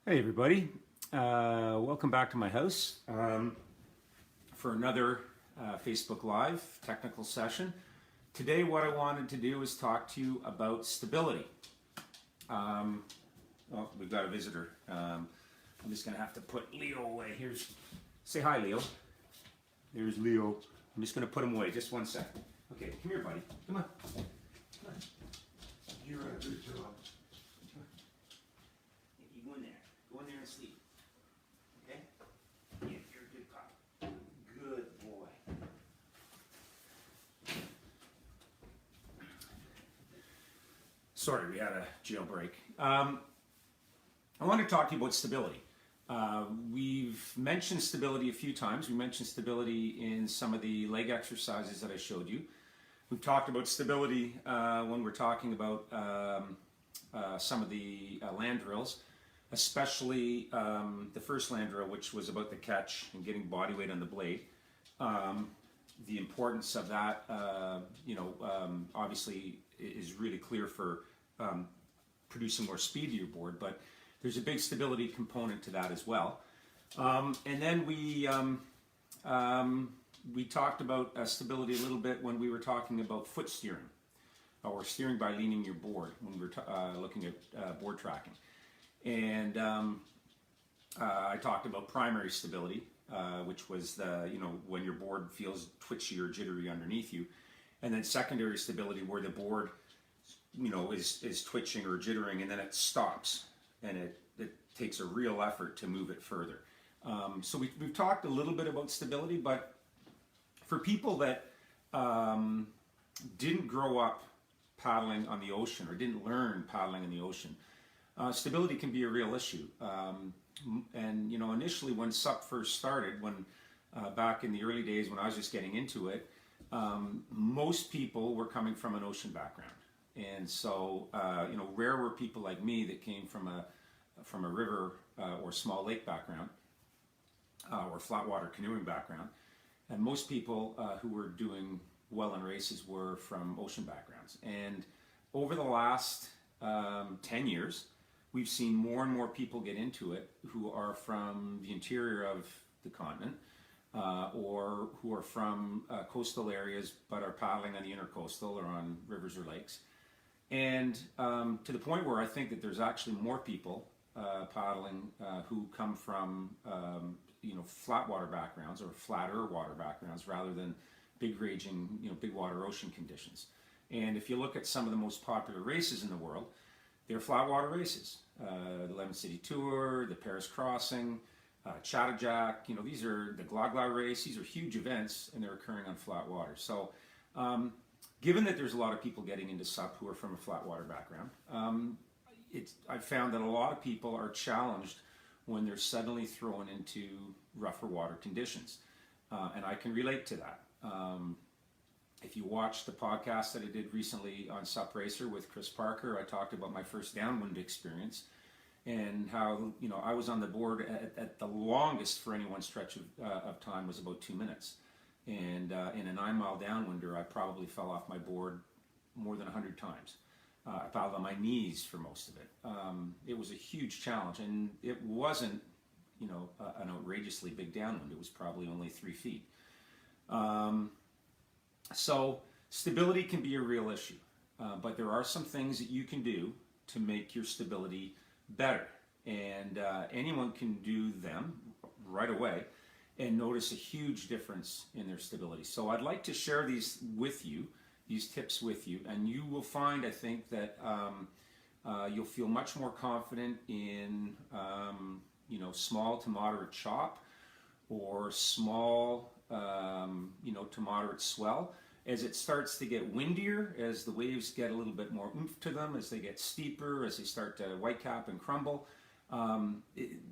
Hey everybody, welcome back to my house for another Facebook Live technical session. Today what I wanted to do is talk to you about stability. Well, we've got a visitor. I'm just going to have to put Leo away. Say hi, Leo. There's Leo. I'm just going to put him away. Just 1 second. Okay, come here, buddy. Come on. Come on. You're a good job. You go in there. Go in there and sleep. Okay? Yeah, you're a good pup. Good boy. Sorry, we had a jailbreak. I want to talk to you about stability. We've mentioned stability a few times. We mentioned stability in some of the leg exercises that I showed you. We've talked about stability when we're talking about some of the land drills, especially the first land drill, which was about the catch and getting body weight on the blade. The importance of that, obviously is really clear for producing more speed to your board, but there's a big stability component to that as well. And then we talked about stability a little bit when we were talking about foot steering, or steering by leaning your board when we were looking at board tracking. And I talked about primary stability, which was when your board feels twitchy or jittery underneath you, and then secondary stability, where the board is twitching or jittering, and then it stops, and it takes a real effort to move it further. So we've talked a little bit about stability, but for people that didn't grow up paddling on the ocean or didn't learn paddling in the ocean, stability can be a real issue. And initially when SUP first started, back in the early days when I was just getting into it, most people were coming from an ocean background. And so, rare were people like me that came from a river or small lake background or flat water canoeing background. And most people who were doing well in races were from ocean backgrounds. And over the last 10 years, we've seen more and more people get into it who are from the interior of the continent or who are from coastal areas but are paddling on the intercoastal or on rivers or lakes. And to the point where I think that there's actually more people paddling who come from flat water backgrounds or flatter water backgrounds rather than big raging, big water ocean conditions. And if you look at some of the most popular races in the world, they're flat water races. The Lemon City Tour, the Paris Crossing, Chattajack, these are the Glagla race. These are huge events and they're occurring on flat water. So given that there's a lot of people getting into SUP who are from a flat water background, I've found that a lot of people are challenged when they're suddenly thrown into rougher water conditions. And I can relate to that. If you watch the podcast that I did recently on SUP Racer with Chris Parker, I talked about my first downwind experience and how I was on the board at the longest for any one stretch of time was about 2 minutes. And in a 9-mile downwinder, I probably fell off my board more than 100 times. I paddled on my knees for most of it. It was a huge challenge, and it wasn't an outrageously big downwind. It was probably only 3 feet. So stability can be a real issue, but there are some things that you can do to make your stability better, and anyone can do them right away and notice a huge difference in their stability. So I'd like to share these with you, these tips with you, and you will find, I think, that you'll feel much more confident in small to moderate chop or small to moderate swell. As it starts to get windier, as the waves get a little bit more oomph to them, as they get steeper, as they start to whitecap and crumble,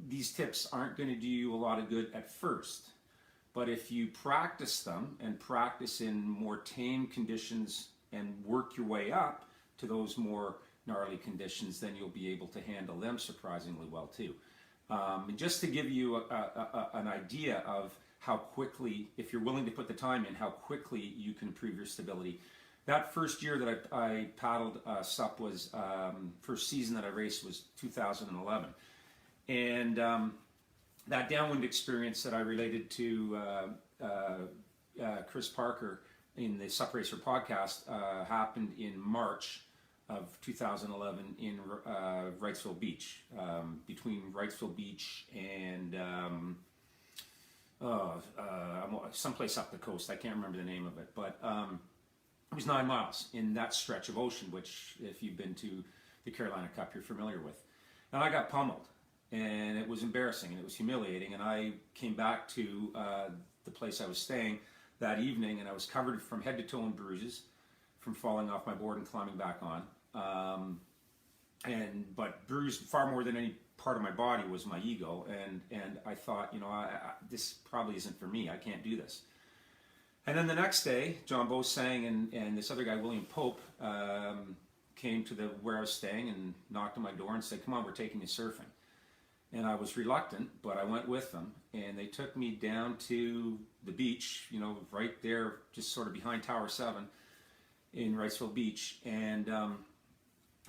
these tips aren't going to do you a lot of good at first. But if you practice them and practice in more tame conditions and work your way up to those more gnarly conditions, then you'll be able to handle them surprisingly well too. Just to give you an idea of how quickly, if you're willing to put the time in, how quickly you can improve your stability. That first year that I paddled SUP was, first season that I raced was 2011. And that downwind experience that I related to Chris Parker in the SUP Racer podcast happened in March of 2011 in Wrightsville Beach, between Wrightsville Beach and someplace up the coast. I can't remember the name of it, but it was 9 miles in that stretch of ocean, which if you've been to the Carolina Cup, you're familiar with. And I got pummeled, and it was embarrassing, and it was humiliating, and I came back to the place I was staying that evening, and I was covered from head to toe in bruises from falling off my board and climbing back on. But bruised far more than any part of my body was my ego, and I thought, this probably isn't for me. I can't do this. And then the next day, John Bosang and this other guy, William Pope, came to where I was staying and knocked on my door and said, "Come on, we're taking you surfing." And I was reluctant, but I went with them, and they took me down to the beach, right there, just sort of behind Tower 7 in Wrightsville Beach, and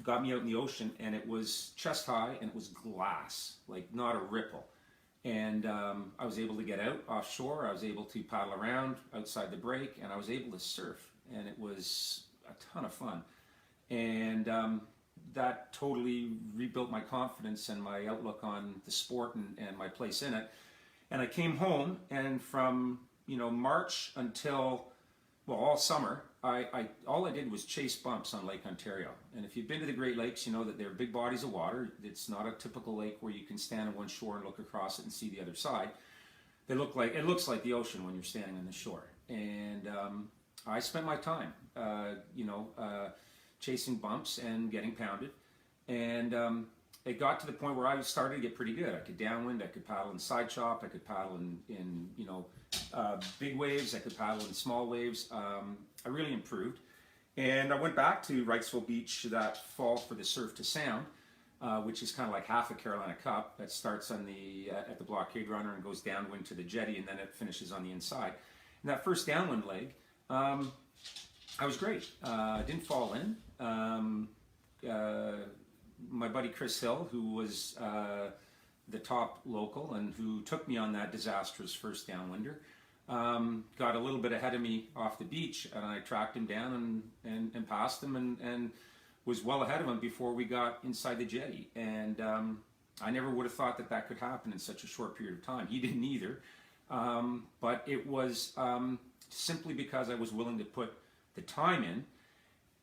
got me out in the ocean, and it was chest high, and it was glass, like not a ripple. And I was able to get out offshore, I was able to paddle around outside the break, and I was able to surf, and it was a ton of fun. And that totally rebuilt my confidence and my outlook on the sport and my place in it. And I came home, and from March until all summer, all I did was chase bumps on Lake Ontario. And if you've been to the Great Lakes, you know that they're big bodies of water. It's not a typical lake where you can stand on one shore and look across it and see the other side. It looks like the ocean when you're standing on the shore. And I spent my time, chasing bumps and getting pounded. And it got to the point where I was starting to get pretty good. I could downwind, I could paddle in side chop, I could paddle in big waves, I could paddle in small waves. I really improved. And I went back to Wrightsville Beach that fall for the Surf to Sound, which is kind of like half a Carolina Cup that starts on at the blockade runner and goes downwind to the jetty, and then it finishes on the inside. And that first downwind leg, I was great. I didn't fall in. My buddy Chris Hill, who was the top local and who took me on that disastrous first downwinder, got a little bit ahead of me off the beach, and I tracked him down and passed him and was well ahead of him before we got inside the jetty. And I never would have thought that could happen in such a short period of time. He didn't either. But it was simply because I was willing to put the time in,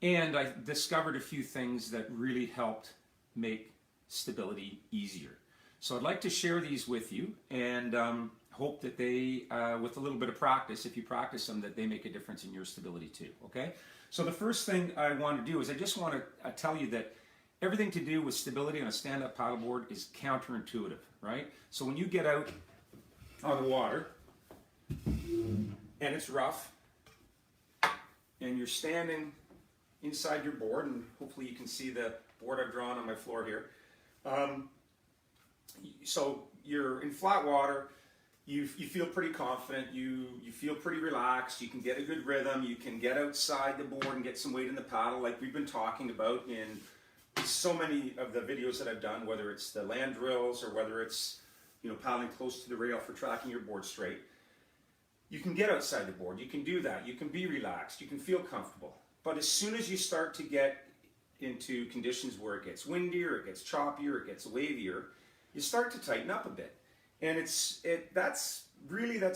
and I discovered a few things that really helped make stability easier. So I'd like to share these with you, and hope that they, with a little bit of practice, if you practice them, that they make a difference in your stability too, okay? So the first thing I want to do is I just want to tell you that everything to do with stability on a stand-up paddleboard is counterintuitive, right? So when you get out on the water, and it's rough, and you're standing inside your board, and hopefully you can see the board I've drawn on my floor here. So you're in flat water, you feel pretty confident, you feel pretty relaxed, you can get a good rhythm, you can get outside the board and get some weight in the paddle like we've been talking about in so many of the videos that I've done, whether it's the land drills or whether it's paddling close to the rail for tracking your board straight. You can get outside the board, you can do that, you can be relaxed, you can feel comfortable. But as soon as you start to get into conditions where it gets windier, it gets choppier, it gets wavier, you start to tighten up a bit. And that's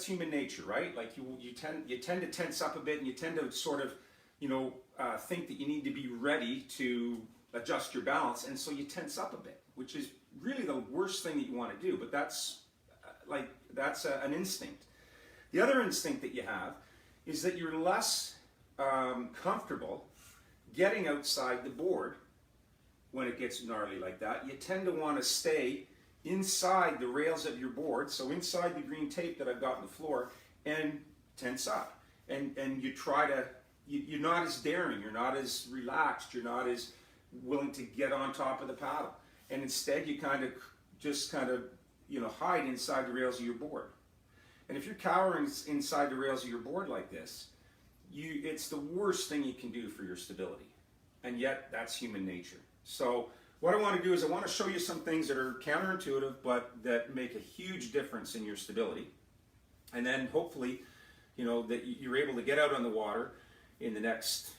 human nature, right? Like you tend to tense up a bit, and you tend to sort of think that you need to be ready to adjust your balance, and so you tense up a bit, which is really the worst thing that you want to do. But that's an instinct. The other instinct that you have is that you're less comfortable getting outside the board when it gets gnarly like that. You tend to want to stay inside the rails of your board, so inside the green tape that I've got on the floor, and tense up. And you try to, you're not as daring, you're not as relaxed, you're not as willing to get on top of the paddle. And instead you kind of hide inside the rails of your board. And if you're cowering inside the rails of your board like this, it's the worst thing you can do for your stability. And yet that's human nature. So what I want to do is I want to show you some things that are counterintuitive, but that make a huge difference in your stability. And then hopefully, that you're able to get out on the water in the next,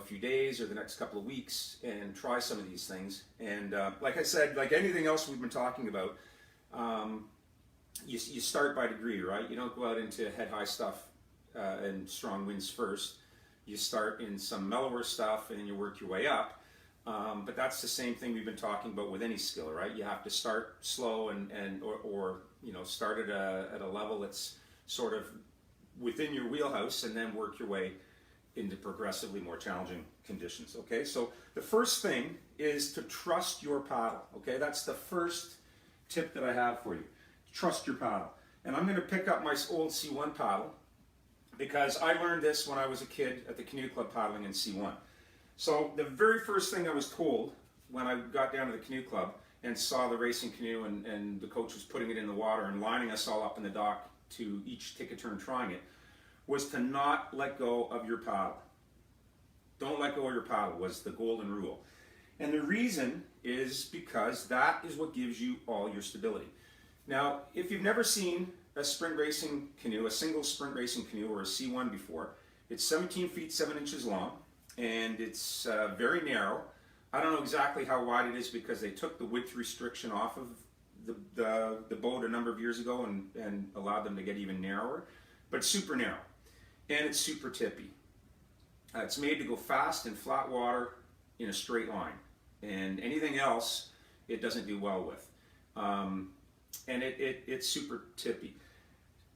few days or the next couple of weeks and try some of these things. And like I said, like anything else we've been talking about, you start by degree, right? You don't go out into head-high stuff and strong winds first. You start in some mellower stuff and then you work your way up. But that's the same thing we've been talking about with any skill, right? You have to start slow or start at a level that's sort of within your wheelhouse and then work your way into progressively more challenging conditions. Okay, so the first thing is to trust your paddle. Okay, that's the first tip that I have for you. Trust your paddle. And I'm going to pick up my old C1 paddle because I learned this when I was a kid at the canoe club paddling in C1. So the very first thing I was told when I got down to the canoe club and saw the racing canoe and the coach was putting it in the water and lining us all up in the dock to each take a turn trying it, was to not let go of your paddle. Don't let go of your paddle was the golden rule. And the reason is because that is what gives you all your stability. Now, if you've never seen a sprint racing canoe, a single sprint racing canoe or a C1 before, it's 17 feet 7 inches long and it's very narrow. I don't know exactly how wide it is because they took the width restriction off of the boat a number of years ago and allowed them to get even narrower, but super narrow. And it's super tippy. It's made to go fast in flat water in a straight line. And anything else, it doesn't do well with. And it's super tippy.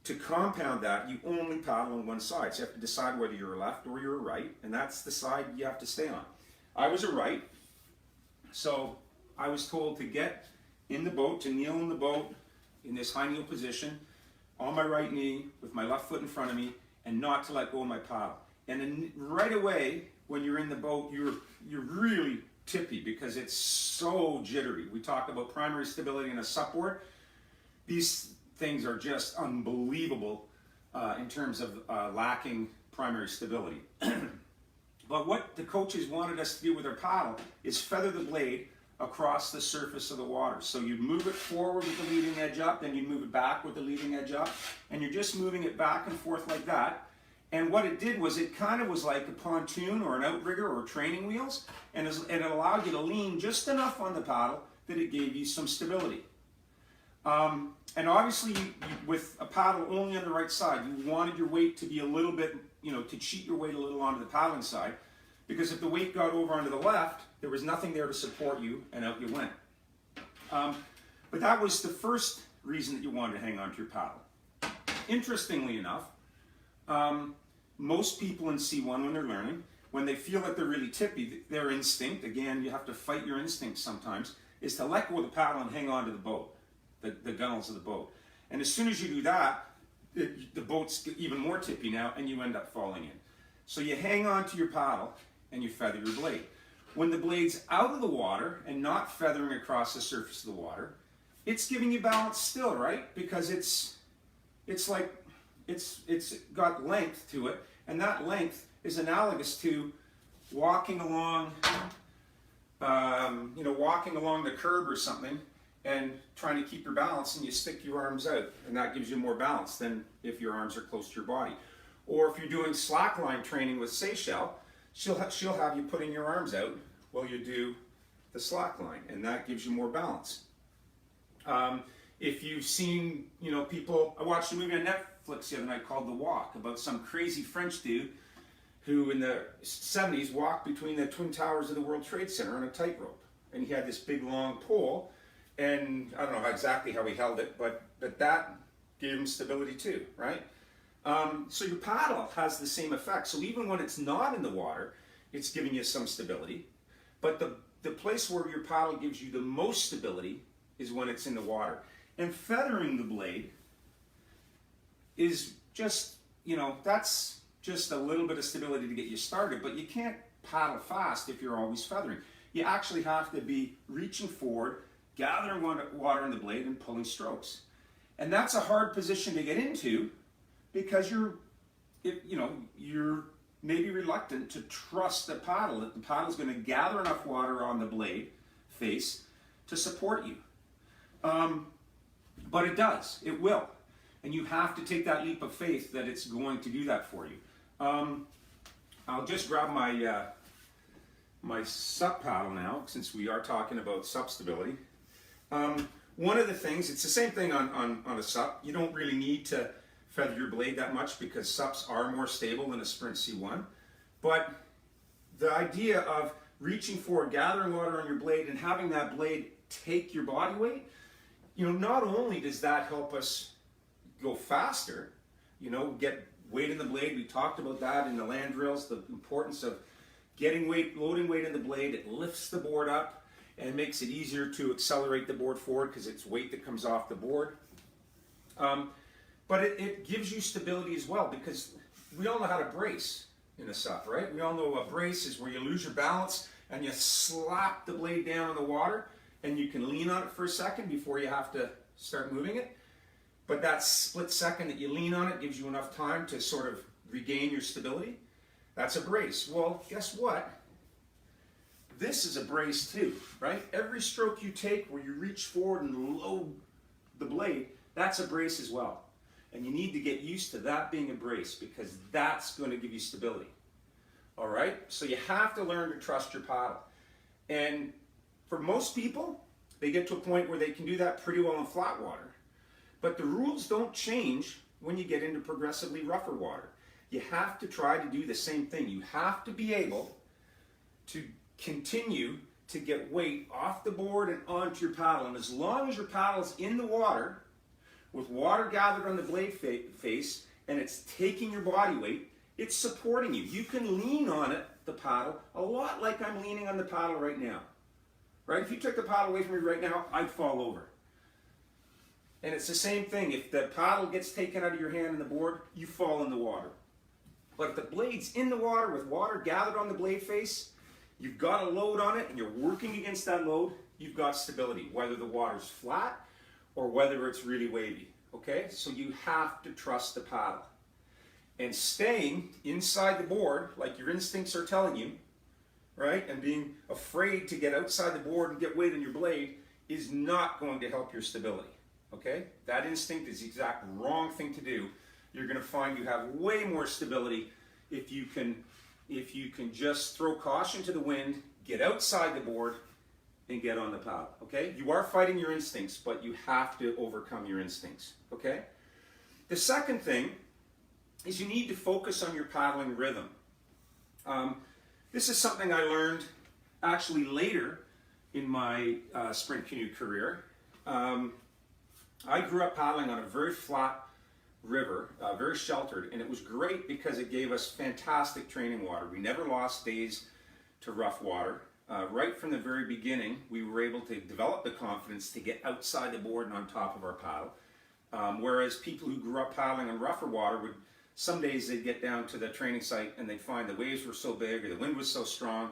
To compound that, you only paddle on one side. So you have to decide whether you're a left or you're a right, and that's the side you have to stay on. I was a right, so I was told to get in the boat, to kneel in the boat in this high kneel position, on my right knee with my left foot in front of me, and not to let go of my paddle. And then right away, when you're in the boat, you're really tippy because it's so jittery. We talk about primary stability in a SUP board. These things are just unbelievable in terms of lacking primary stability. But what the coaches wanted us to do with our paddle is feather the blade across the surface of the water. So you'd move it forward with the leading edge up, then you'd move it back with the leading edge up, and you're just moving it back and forth like that. And what it did was it kind of was like a pontoon or an outrigger or training wheels, and it allowed you to lean just enough on the paddle that it gave you some stability. And obviously, with a paddle only on the right side, you wanted your weight to be a little bit, to cheat your weight a little onto the paddling side, because if the weight got over onto the left, there was nothing there to support you, and out you went. But that was the first reason that you wanted to hang on to your paddle. Interestingly enough, most people in C1 when they're learning, when they feel that they're really tippy, their instinct, again, you have to fight your instincts sometimes, is to let go of the paddle and hang on to the boat, the gunnels of the boat. And as soon as you do that, the boat's even more tippy now and you end up falling in. So you hang on to your paddle and you feather your blade. When the blade's out of the water and not feathering across the surface of the water, it's giving you balance still, right? Because it's got length to it, and that length is analogous to walking along, walking along the curb or something and trying to keep your balance, and you stick your arms out, and that gives you more balance than if your arms are close to your body. Or if you're doing slackline training with Seychelles, she'll have you putting your arms out while you do the slackline, and that gives you more balance. If you've seen, people, I watched a movie on Netflix the other night called The Walk, about some crazy French dude who in the 70s walked between the Twin Towers of the World Trade Center on a tightrope. And he had this big long pole, and I don't know exactly how he held it, but that gave him stability too, right? So your paddle has the same effect. So even when it's not in the water, it's giving you some stability. But the place where your paddle gives you the most stability is when it's in the water. And feathering the blade is just, that's just a little bit of stability to get you started, but you can't paddle fast if you're always feathering. You actually have to be reaching forward, gathering water in the blade, and pulling strokes. And that's a hard position to get into because you're maybe reluctant to trust the paddle, that the paddle's going to gather enough water on the blade, face to support you. But it does, it will. And you have to take that leap of faith that it's going to do that for you. I'll just grab my my SUP paddle now, since we are talking about SUP stability. One of the things, it's the same thing on a SUP. You don't really need to feather your blade that much because SUPs are more stable than a Sprint C1. But the idea of reaching forward, gathering water on your blade, and having that blade take your body weight, not only does that help us go faster, get weight in the blade. We talked about that in the land drills, the importance of getting weight, loading weight in the blade. It lifts the board up and makes it easier to accelerate the board forward because it's weight that comes off the board. But it gives you stability as well, because we all know how to brace in a SUP, right? We all know a brace is where you lose your balance and you slap the blade down in the water and you can lean on it for a second before you have to start moving it. But that split second that you lean on it gives you enough time to sort of regain your stability. That's a brace. Well, guess what? This is a brace too, right? Every stroke you take where you reach forward and load the blade, that's a brace as well. And you need to get used to that being a brace, because that's going to give you stability. All right? So you have to learn to trust your paddle. And for most people, they get to a point where they can do that pretty well in flat water. But the rules don't change when you get into progressively rougher water. You have to try to do the same thing. You have to be able to continue to get weight off the board and onto your paddle. And as long as your paddle's in the water, with water gathered on the blade face, and it's taking your body weight, it's supporting you. You can lean on it, the paddle, a lot like I'm leaning on the paddle right now. Right? If you took the paddle away from me right now, I'd fall over. And it's the same thing. If the paddle gets taken out of your hand and the board, you fall in the water. But if the blade's in the water with water gathered on the blade face, you've got a load on it and you're working against that load, you've got stability, whether the water's flat or whether it's really wavy, okay? So you have to trust the paddle. And staying inside the board, like your instincts are telling you, right? And being afraid to get outside the board and get weight on your blade is not going to help your stability, okay? That instinct is the exact wrong thing to do. You're gonna find you have way more stability if you can just throw caution to the wind, get outside the board, and get on the paddle, okay? You are fighting your instincts, but you have to overcome your instincts, okay? The second thing is you need to focus on your paddling rhythm. This is something I learned actually later in my sprint canoe career. I grew up paddling on a very flat river, very sheltered, and it was great because it gave us fantastic training water. We never lost days to rough water. Right from the very beginning, we were able to develop the confidence to get outside the board and on top of our paddle. Whereas people who grew up paddling on rougher water would, some days they'd get down to the training site and they'd find the waves were so big or the wind was so strong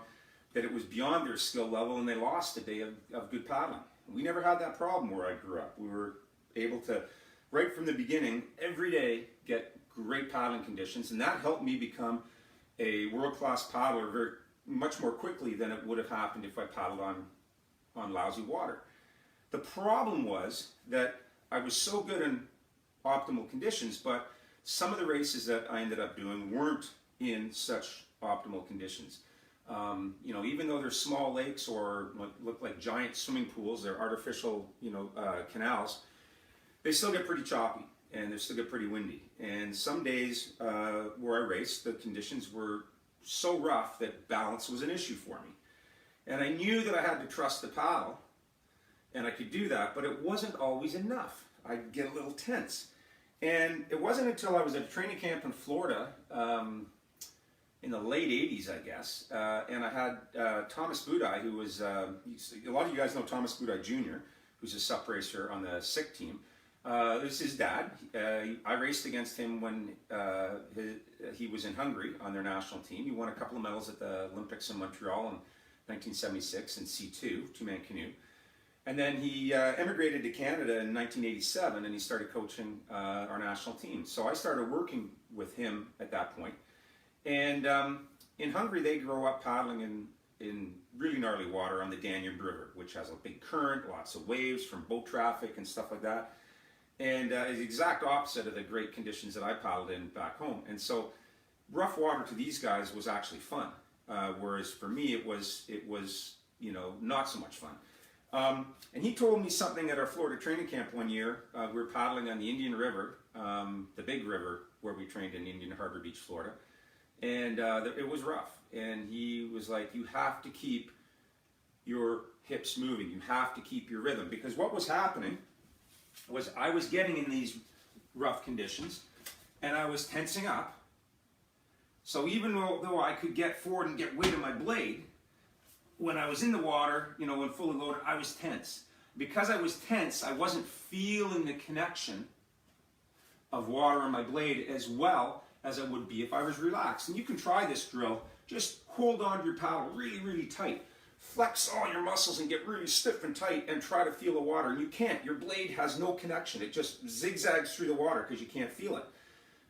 that it was beyond their skill level and they lost a day of good paddling. We never had that problem where I grew up. We were able to, right from the beginning, every day get great paddling conditions, and that helped me become a world-class paddler much more quickly than it would have happened if I paddled on lousy water. The problem was that I was so good in optimal conditions, but some of the races that I ended up doing weren't in such optimal conditions. Even though they're small lakes or look like giant swimming pools, they're artificial, canals, they still get pretty choppy and they still get pretty windy. And some days where I raced, the conditions were so rough that balance was an issue for me. And I knew that I had to trust the paddle, and I could do that, but it wasn't always enough. I'd get a little tense. And it wasn't until I was at a training camp in Florida in the late 80s, I guess, and I had Thomas Budai, who was, a lot of you guys know Thomas Budai Jr., who's a SUP racer on the SICK team. This is his dad. I raced against him when he was in Hungary on their national team. He won a couple of medals at the Olympics in Montreal in 1976 in C2, two-man canoe. And then he emigrated to Canada in 1987 and he started coaching our national team. So I started working with him at that point. And in Hungary, they grow up paddling in really gnarly water on the Danube River, which has a big current, lots of waves from boat traffic and stuff like that. And it's the exact opposite of the great conditions that I paddled in back home. And so rough water to these guys was actually fun, whereas for me it was you know, not so much fun. And he told me something at our Florida training camp one year. We were paddling on the Indian River, the big river where we trained in Indian Harbor Beach, Florida. And it was rough. And he was like, you have to keep your hips moving. You have to keep your rhythm. Because what was happening was I was getting in these rough conditions and I was tensing up. So even though I could get forward and get weight on my blade, when I was in the water, you know, when fully loaded, I was tense. Because I was tense, I wasn't feeling the connection of water on my blade as well as I would be if I was relaxed. And you can try this drill. Just hold on to your paddle really, really tight. Flex all your muscles and get really stiff and tight and try to feel the water. And you can't. Your blade has no connection. It just zigzags through the water because you can't feel it.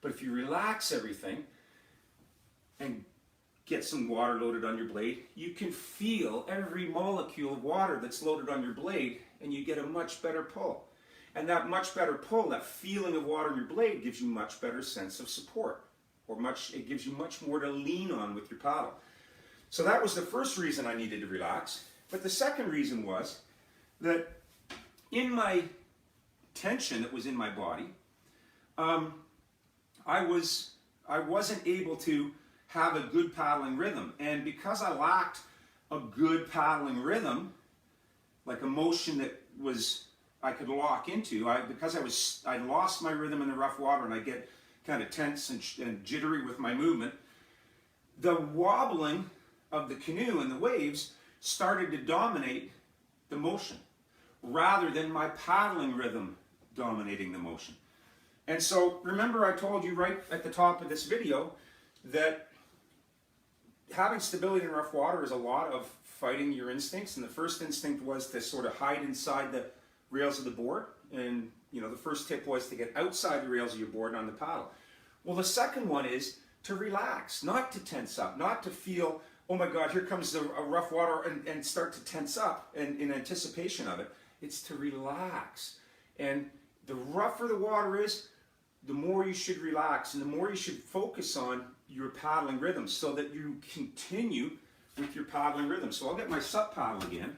But if you relax everything and get some water loaded on your blade, you can feel every molecule of water that's loaded on your blade and you get a much better pull. And that much better pull, that feeling of water on your blade gives you much better sense of support. It gives you much more to lean on with your paddle. So that was the first reason I needed to relax. But the second reason was that in my tension that was in my body, I wasn't able to have a good paddling rhythm. And because I lacked a good paddling rhythm, like a motion that I could lock into, I lost my rhythm in the rough water and I get kind of tense and jittery with my movement, the wobbling of the canoe and the waves started to dominate the motion rather than my paddling rhythm dominating the motion. And so remember I told you right at the top of this video that having stability in rough water is a lot of fighting your instincts, and the first instinct was to sort of hide inside the rails of the board, and you know the first tip was to get outside the rails of your board on the paddle. Well, the second one is to relax, not to tense up, not to feel, oh my God, here comes a rough water and start to tense up in anticipation of it. It's to relax. And the rougher the water is, the more you should relax and the more you should focus on your paddling rhythm so that you continue with your paddling rhythm. So I'll get my SUP paddle again.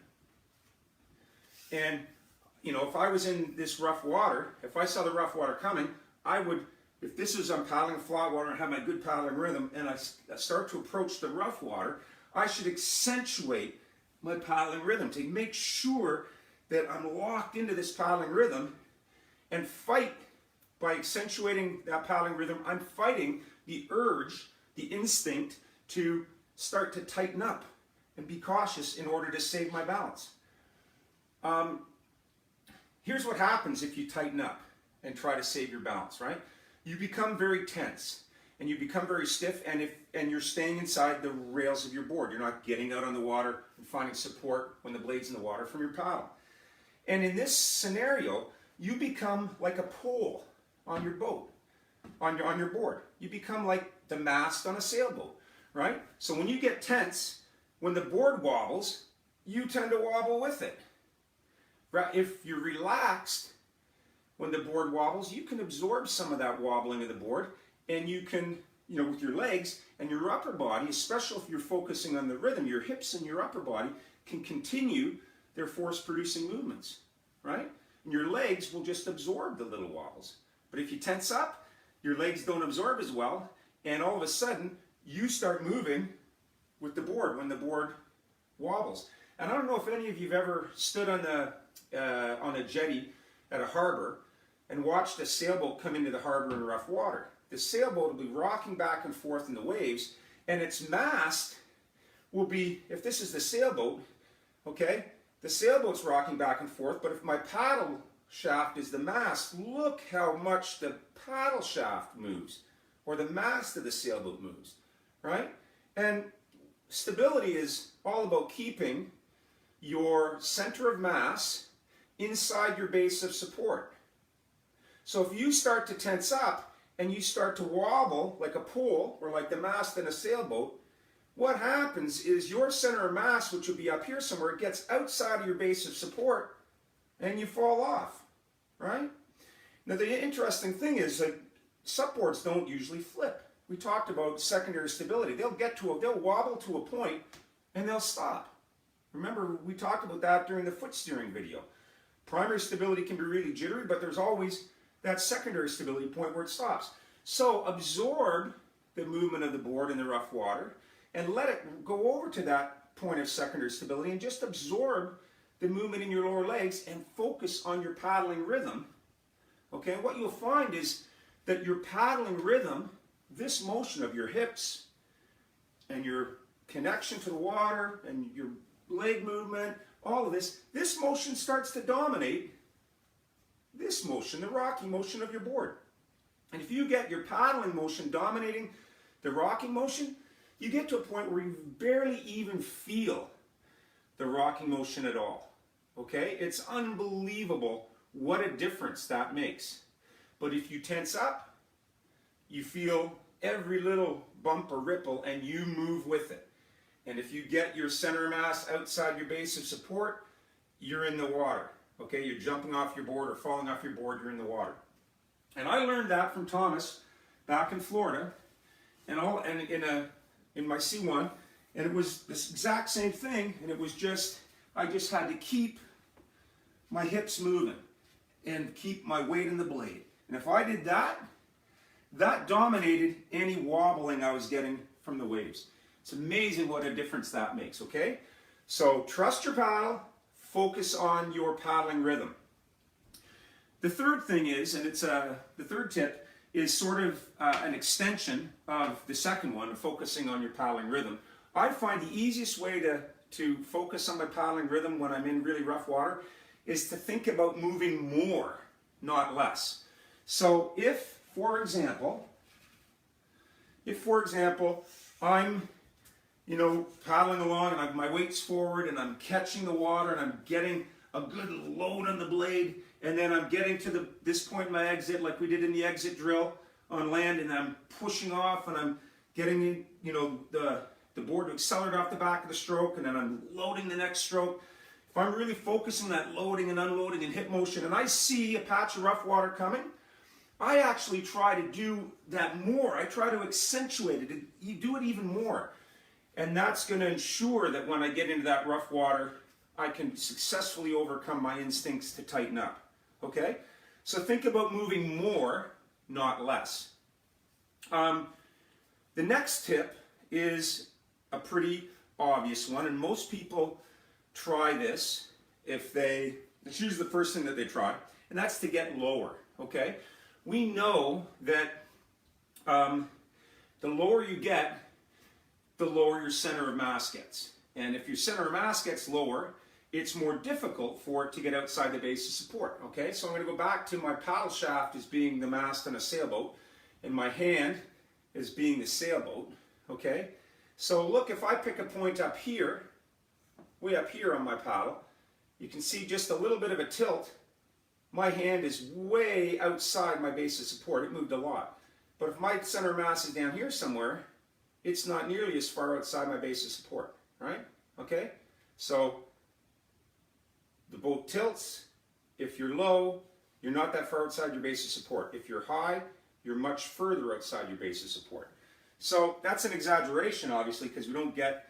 And you know, if I was in this rough water, if I saw the rough water coming, I would, if this is I'm paddling flat water and have my good paddling rhythm and I start to approach the rough water, I should accentuate my paddling rhythm to make sure that I'm locked into this paddling rhythm and fight. By accentuating that paddling rhythm, I'm fighting the urge, the instinct to start to tighten up and be cautious in order to save my balance. Here's what happens if you tighten up and try to save your balance, right? You become very tense and you become very stiff, and you're staying inside the rails of your board. You're not getting out on the water and finding support when the blade's in the water from your paddle. And in this scenario, you become like a pole on your boat, on your board. You become like the mast on a sailboat, right? So when you get tense, when the board wobbles, you tend to wobble with it. If you're relaxed, when the board wobbles, you can absorb some of that wobbling of the board, and you can, you know, with your legs and your upper body, especially if you're focusing on the rhythm, your hips and your upper body can continue their force-producing movements, right? And your legs will just absorb the little wobbles. But if you tense up, your legs don't absorb as well, and all of a sudden, you start moving with the board when the board wobbles. And I don't know if any of you have ever stood on a jetty at a harbor and watched a sailboat come into the harbor in rough water. The sailboat will be rocking back and forth in the waves, and its mast will be, if this is the sailboat, okay, the sailboat's rocking back and forth, but if my paddle shaft is the mast, look how much the paddle shaft moves, or the mast of the sailboat moves, right? And stability is all about keeping your center of mass inside your base of support. So if you start to tense up and you start to wobble like a pool or like the mast in a sailboat, what happens is your center of mass, which would be up here somewhere, it gets outside of your base of support and you fall off, right? Now the interesting thing is that SUP boards don't usually flip. We talked about secondary stability. They'll wobble to a point and they'll stop. Remember, we talked about that during the foot steering video. Primary stability can be really jittery, but there's always that secondary stability point where it stops. So absorb the movement of the board in the rough water and let it go over to that point of secondary stability and just absorb the movement in your lower legs and focus on your paddling rhythm. Okay, what you'll find is that your paddling rhythm, this motion of your hips and your connection to the water and your leg movement, all of this motion starts to dominate this motion, the rocking motion of your board. And if you get your paddling motion dominating the rocking motion, you get to a point where you barely even feel the rocking motion at all. Okay? It's unbelievable what a difference that makes. But if you tense up, you feel every little bump or ripple and you move with it. And if you get your center of mass outside your base of support, you're in the water. Okay, you're jumping off your board or falling off your board, you're in the water. And I learned that from Thomas back in Florida and in my C1, and it was this exact same thing, and it was just, I just had to keep my hips moving and keep my weight in the blade. And if I did that, that dominated any wobbling I was getting from the waves. It's amazing what a difference that makes, okay? So trust your paddle, focus on your paddling rhythm. The third thing is, and it's the third tip, is sort of an extension of the second one, focusing on your paddling rhythm. I find the easiest way to focus on my paddling rhythm when I'm in really rough water is to think about moving more, not less. So if, for example, I'm paddling along and my weight's forward and I'm catching the water and I'm getting a good load on the blade, and then I'm getting to this point in my exit like we did in the exit drill on land, and I'm pushing off and I'm getting the board to accelerate off the back of the stroke, and then I'm loading the next stroke. If I'm really focusing on that loading and unloading and hip motion and I see a patch of rough water coming, I actually try to do that more. I try to accentuate it. You do it even more. And that's going to ensure that when I get into that rough water, I can successfully overcome my instincts to tighten up. Okay? So think about moving more, not less. The next tip is a pretty obvious one, and most people try this it's usually the first thing that they try, and that's to get lower. Okay? We know that the lower you get, the lower your center of mass gets. And if your center of mass gets lower, it's more difficult for it to get outside the base of support. Okay, so I'm going to go back to my paddle shaft as being the mast on a sailboat, and my hand as being the sailboat. Okay, so look, if I pick a point up here, way up here on my paddle, you can see just a little bit of a tilt. My hand is way outside my base of support. It moved a lot. But if my center of mass is down here somewhere, it's not nearly as far outside my base of support, right? Okay, so the boat tilts. If you're low, you're not that far outside your base of support. If you're high, you're much further outside your base of support. So that's an exaggeration, obviously, because we don't get,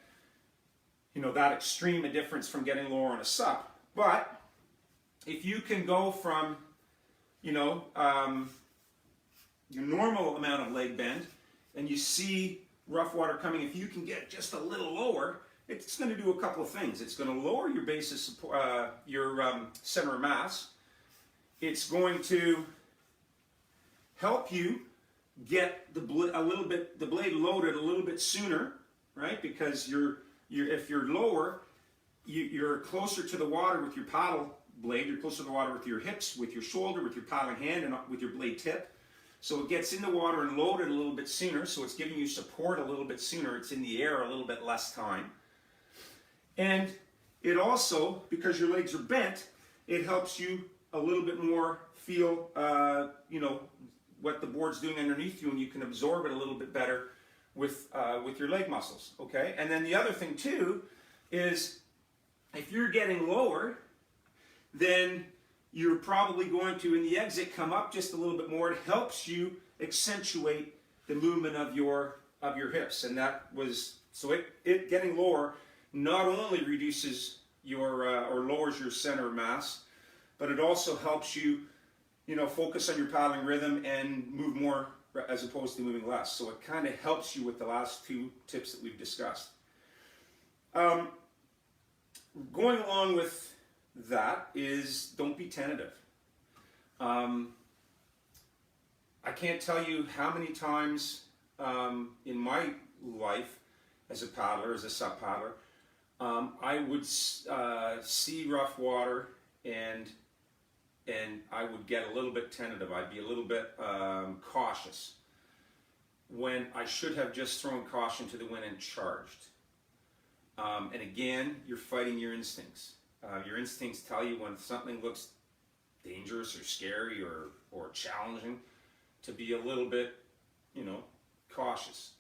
that extreme a difference from getting lower on a SUP. But if you can go from, your normal amount of leg bend, and you see rough water coming, if you can get just a little lower, it's going to do a couple of things. It's going to lower your base of support, your center of mass. It's going to help you get the blade loaded a little bit sooner, right? Because if you're lower, you're closer to the water with your paddle blade. You're closer to the water with your hips, with your shoulder, with your paddling hand, and with your blade tip. So it gets in the water and loaded a little bit sooner. So it's giving you support a little bit sooner. It's in the air a little bit less time. And it also, because your legs are bent, it helps you a little bit more feel, what the board's doing underneath you, and you can absorb it a little bit better with your leg muscles, okay? And then the other thing too is if you're getting lower, then you're probably going to, in the exit, come up just a little bit more. It helps you accentuate the movement of your hips, and that was, so it getting lower not only reduces your, or lowers your center of mass, but it also helps you, focus on your paddling rhythm and move more as opposed to moving less. So it kind of helps you with the last two tips that we've discussed. Going along with that is don't be tentative. I can't tell you how many times in my life as a paddler, as a SUP paddler, I would see rough water and I would get a little bit tentative. I'd be a little bit cautious when I should have just thrown caution to the wind and charged. And again, you're fighting your instincts. Your instincts tell you when something looks dangerous or scary or challenging to be a little bit, cautious.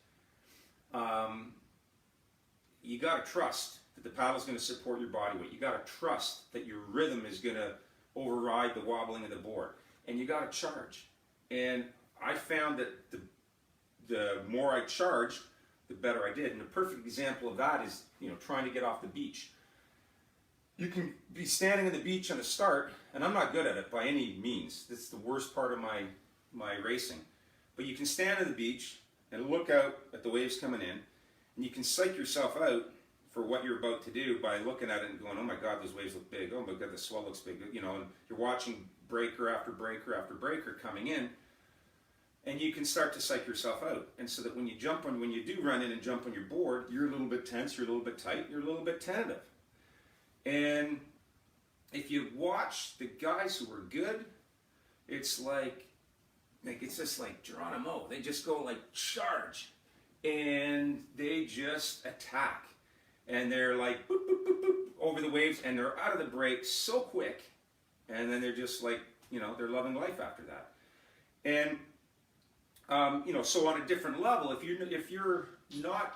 You got to trust that the paddle is going to support your body weight. You got to trust that your rhythm is going to override the wobbling of the board, and you got to charge. And I found that the more I charged, the better I did. And a perfect example of that is, trying to get off the beach. You can be standing on the beach on the start, and I'm not good at it by any means. This is the worst part of my racing. But you can stand on the beach and look out at the waves coming in, and you can psych yourself out for what you're about to do by looking at it and going, oh my God, those waves look big. Oh my God, the swell looks big. And you're watching breaker after breaker after breaker coming in, and you can start to psych yourself out. And so that when you do run in and jump on your board, you're a little bit tense, you're a little bit tight, you're a little bit tentative. And if you watch the guys who are good, it's like it's just like Geronimo. They just go like charge, and they just attack, and they're like boop, boop, boop, boop, over the waves, and they're out of the break so quick, and then they're just like, they're loving life after that. And so on a different level, if you're not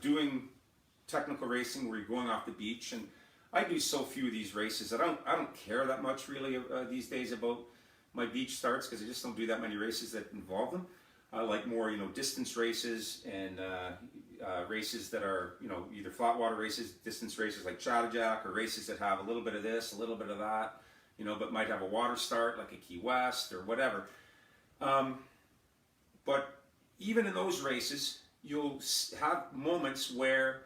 doing technical racing where you're going off the beach, and I do so few of these races that I don't care that much really these days about my beach starts, because I just don't do that many races that involve them. I like more distance races and races that are either flat water races, distance races like Chattajack, or races that have a little bit of this, a little bit of that, but might have a water start like a Key West or whatever. But even in those races, you'll have moments where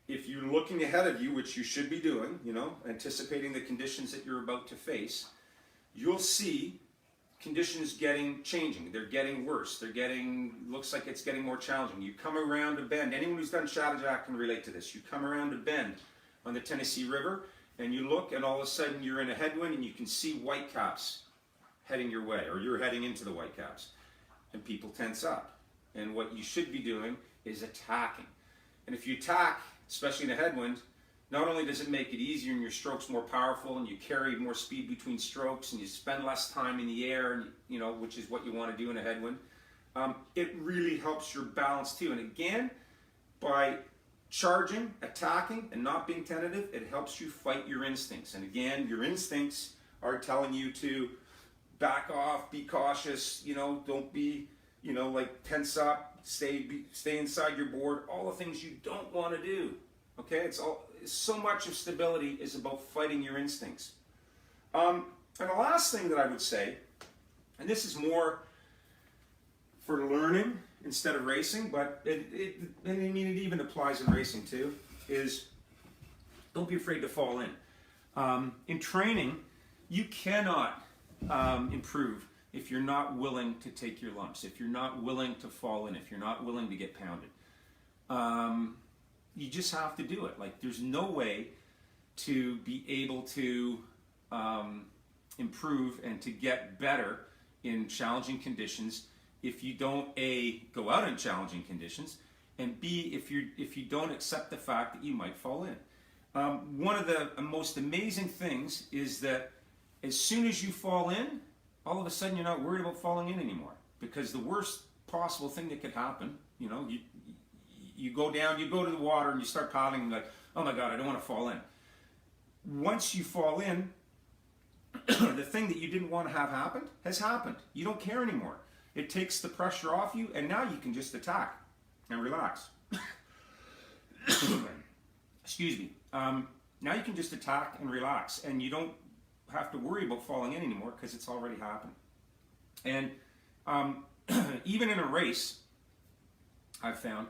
if you're looking ahead of you, which you should be doing, anticipating the conditions that you're about to face, you'll see conditions changing. They're getting worse. Looks like it's getting more challenging. You come around a bend. Anyone who's done Chattajack can relate to this. You come around a bend on the Tennessee River, and you look, and all of a sudden you're in a headwind, and you can see whitecaps heading your way, or you're heading into the whitecaps, and people tense up. And what you should be doing is attacking. And if you attack, especially in a headwind, not only does it make it easier and your stroke's more powerful and you carry more speed between strokes and you spend less time in the air, and which is what you want to do in a headwind, it really helps your balance too. And again, by charging, attacking, and not being tentative, it helps you fight your instincts. And again, your instincts are telling you to back off, be cautious, don't be, like tense up, stay inside your board, all the things you don't want to do. Okay, so much of stability is about fighting your instincts. And the last thing that I would say, and this is more for learning instead of racing, but it even applies in racing too, is don't be afraid to fall in. In training, you cannot improve if you're not willing to take your lumps, if you're not willing to fall in, if you're not willing to get pounded. You just have to do it. Like, there's no way to be able to improve and to get better in challenging conditions if you don't A, go out in challenging conditions, and B, if you don't accept the fact that you might fall in. One of the most amazing things is that as soon as you fall in, all of a sudden you're not worried about falling in anymore, because the worst possible thing that could happen. You know, you go down, you go to the water and you start paddling like, oh my God, I don't want to fall in. Once you fall in, the thing that you didn't want to have happen has happened. You don't care anymore. It takes the pressure off you, and now you can just attack and relax. Excuse me. Now you can just attack and relax, and you don't have to worry about falling in anymore because it's already happened. And even in a race, I've found,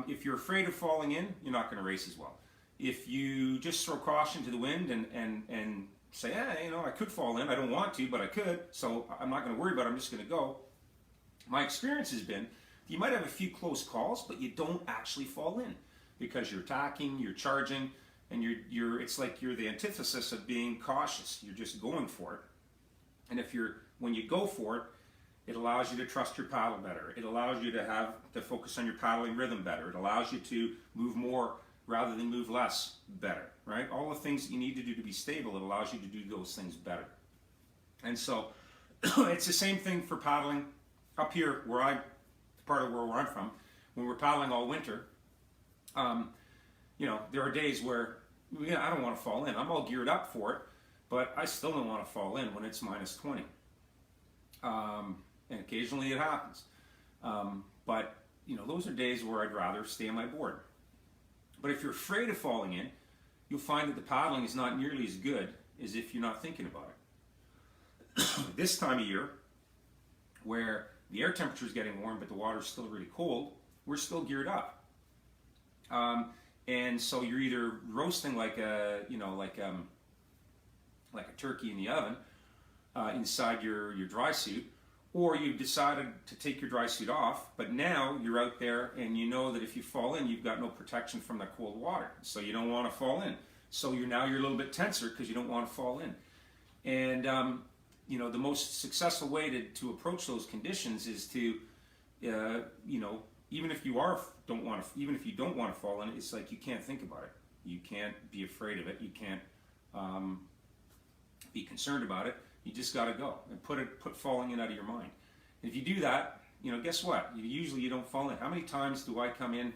if you're afraid of falling in, you're not going to race as well. If you just throw caution to the wind and say, you know, I could fall in, I don't want to, but I could, so I'm not going to worry about it, I'm just going to go. My experience has been, you might have a few close calls, but you don't actually fall in because you're attacking, you're charging, and it's like you're the antithesis of being cautious. You're just going for it. And when you go for it, it allows you to trust your paddle better. It allows you to focus on your paddling rhythm better. It allows you to move more rather than move less better, right? All the things that you need to do to be stable, it allows you to do those things better. And so it's the same thing for paddling up here where part of where I'm from. When we're paddling all winter, you know, there are days where I don't want to fall in. I'm all geared up for it, but I still don't want to fall in when it's minus 20. And occasionally it happens. But, you know, those are days where I'd rather stay on my board. But if you're afraid of falling in, you'll find that the paddling is not nearly as good as if you're not thinking about it. This time of year, where the air temperature is getting warm but the water is still really cold, we're still geared up. And so you're either roasting like a turkey in the oven inside your dry suit, or you've decided to take your dry suit off, but now you're out there and you know that if you fall in, you've got no protection from that cold water. So you don't want to fall in. So you're a little bit tenser because you don't want to fall in. And you know, the most successful way to approach those conditions is to, you know, even if you don't want to fall in, it's like you can't think about it. You can't be afraid of it. You can't be concerned about it. You just got to go and put falling in out of your mind. And if you do that, you know, guess what? Usually you don't fall in. How many times do I come in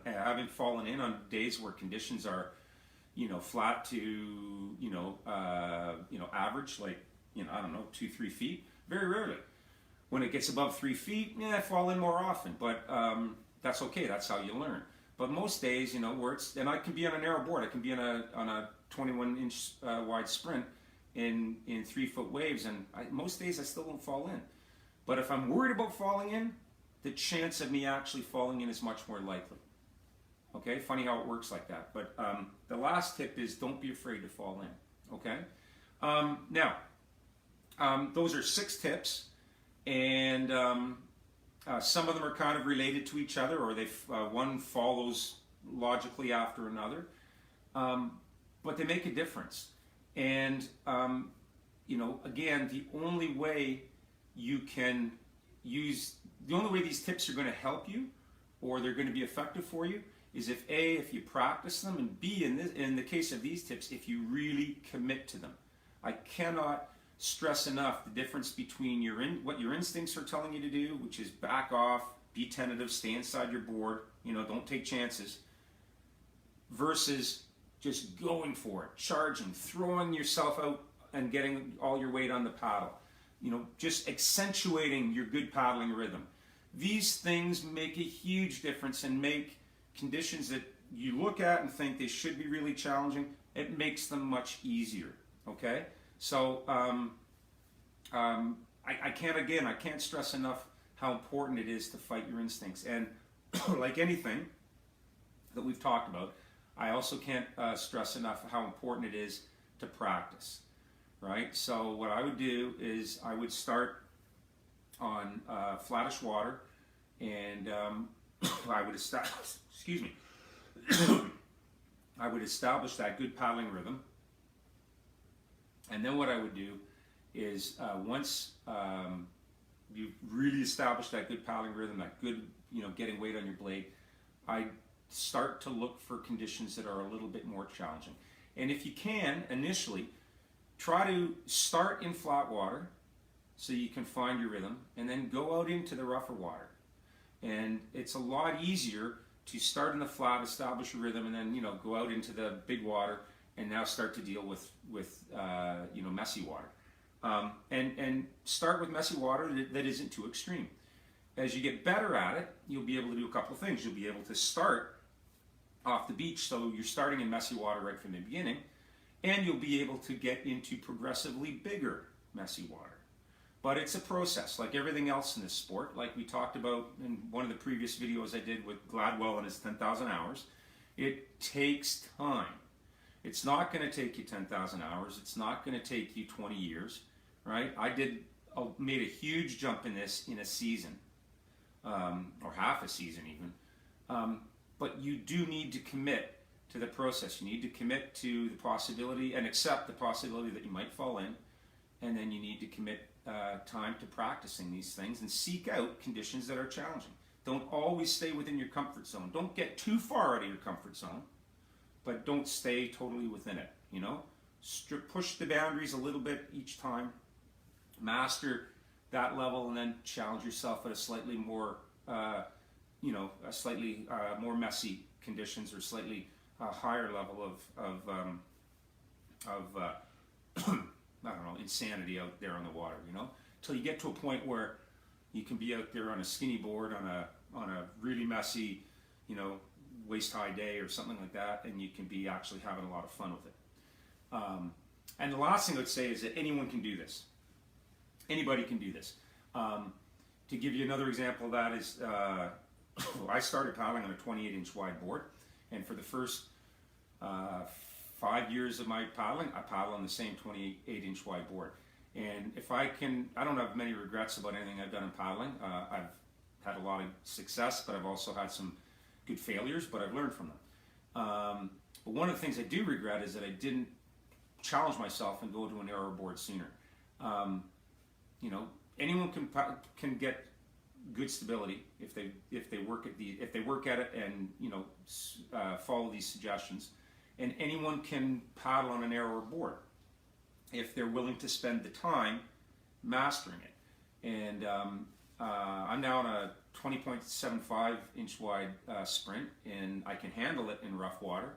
having fallen in on days where conditions are, you know, flat to, you know, average, like, you know, I don't know, 2-3 feet? Very rarely. When it gets above 3 feet, I fall in more often, but that's okay. That's how you learn. But most days, you know, and I can be on a narrow board. I can be on a 21-inch wide sprint in 3-foot waves, and most days I still don't fall in. But if I'm worried about falling in, the chance of me actually falling in is much more likely. Okay, funny how it works like that. But the last tip is don't be afraid to fall in. Okay, now those are 6 tips, and some of them are kind of related to each other, or one follows logically after another, but they make a difference. And you know, again, the only way these tips are going to help you, or they're going to be effective for you, is if you practice them, and B, in the case of these tips, if you really commit to them. I cannot stress enough the difference between what your instincts are telling you to do, which is back off, be tentative, stay inside your board, you know, don't take chances, versus just going for it, charging, throwing yourself out and getting all your weight on the paddle. You know, just accentuating your good paddling rhythm. These things make a huge difference and make conditions that you look at and think they should be really challenging, it makes them much easier, okay? So I can't stress enough how important it is to fight your instincts. And like anything that we've talked about, I also can't stress enough how important it is to practice, right? So what I would do is I would start on flattish water, and I would establish, excuse me, I would establish that good paddling rhythm. And then what I would do is once you really establish that good paddling rhythm, that good, you know, getting weight on your blade, I start to look for conditions that are a little bit more challenging. And if you can, initially, try to start in flat water, so you can find your rhythm, and then go out into the rougher water. And it's a lot easier to start in the flat, establish a rhythm, and then go out into the big water and now start to deal with messy water. And start with messy water that isn't too extreme. As you get better at it, you'll be able to do a couple of things. You'll be able to start off the beach, so you're starting in messy water right from the beginning, and you'll be able to get into progressively bigger messy water. But it's a process, like everything else in this sport. Like we talked about in one of the previous videos I did with Gladwell and his 10,000 hours. It takes time. It's not going to take you 10,000 hours. It's not going to take you 20 years, right? I made a huge jump in this in a season, or half a season even. But you do need to commit to the process. You need to commit to the possibility and accept the possibility that you might fall in. And then you need to commit time to practicing these things and seek out conditions that are challenging. Don't always stay within your comfort zone. Don't get too far out of your comfort zone, but don't stay totally within it. Push the boundaries a little bit each time. Master that level, and then challenge yourself at a slightly more, more messy conditions, or slightly higher level of I don't know, insanity out there on the water, till you get to a point where you can be out there on a skinny board on a really messy, waist high day or something like that, and you can be actually having a lot of fun with it. And the last thing I would say is that anyone can do this. Anybody can do this. To give you another example of that is, I started paddling on a 28-inch wide board, and for the first 5 years of my paddling, I paddle on the same 28-inch wide board. And I don't have many regrets about anything I've done in paddling. I've had a lot of success, but I've also had some good failures, but I've learned from them. But one of the things I do regret is that I didn't challenge myself and go to a narrower board sooner. Anyone can get good stability if they work at it and follow these suggestions. And anyone can paddle on a narrower board if they're willing to spend the time mastering it. And I'm now on a 20.75 inch wide sprint, and I can handle it in rough water.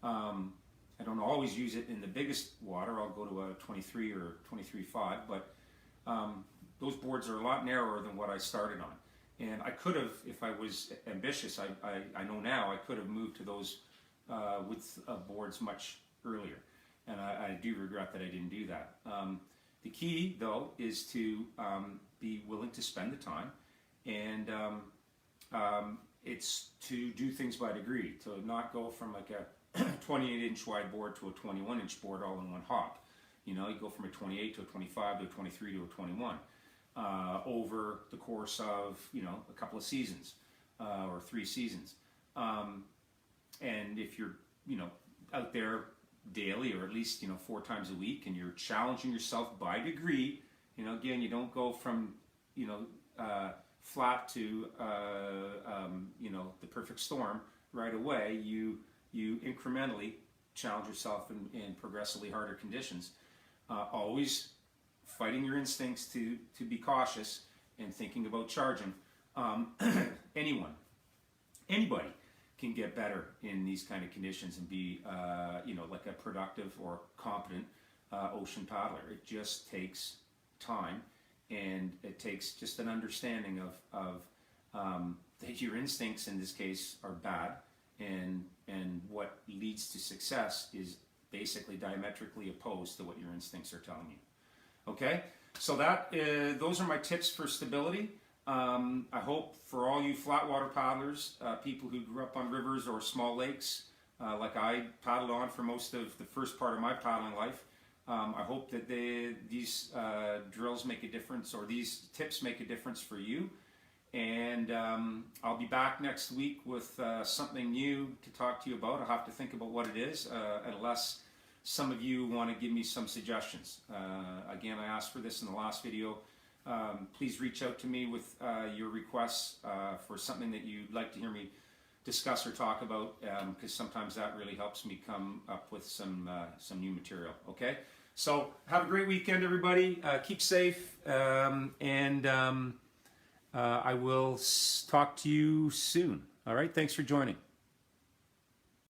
I don't always use it in the biggest water. I'll go to a 23 or 23.5, but those boards are a lot narrower than what I started on. And I could have, if I was ambitious, I know now, I could have moved to those with boards much earlier, and I do regret that I didn't do that. The key, though, is to be willing to spend the time, and it's to do things by degree, to not go from like a 28-inch wide board to a 21-inch board all in one hop. You go from a 28 to a 25 to a 23 to a 21 over the course of a couple of seasons or 3 seasons. And if you're, out there daily, or at least, 4 times a week, and you're challenging yourself by degree, again, you don't go from, flat to, the perfect storm right away. You incrementally challenge yourself in progressively harder conditions, always fighting your instincts to be cautious and thinking about charging. Anybody can get better in these kind of conditions and be, like a productive or competent ocean paddler. It just takes time, and it takes just an understanding of that your instincts in this case are bad, and what leads to success is basically diametrically opposed to what your instincts are telling you. Okay, so those are my tips for stability. I hope for all you flatwater paddlers, people who grew up on rivers or small lakes, like I paddled on for most of the first part of my paddling life, I hope that these drills make a difference, or these tips make a difference for you. And I'll be back next week with something new to talk to you about. I'll have to think about what it is, unless some of you want to give me some suggestions. Again, I asked for this in the last video. Please reach out to me with your requests for something that you'd like to hear me discuss or talk about, because sometimes that really helps me come up with some new material. Okay, So have a great weekend, everybody. Keep safe, and I will talk to you soon. All right, thanks for joining.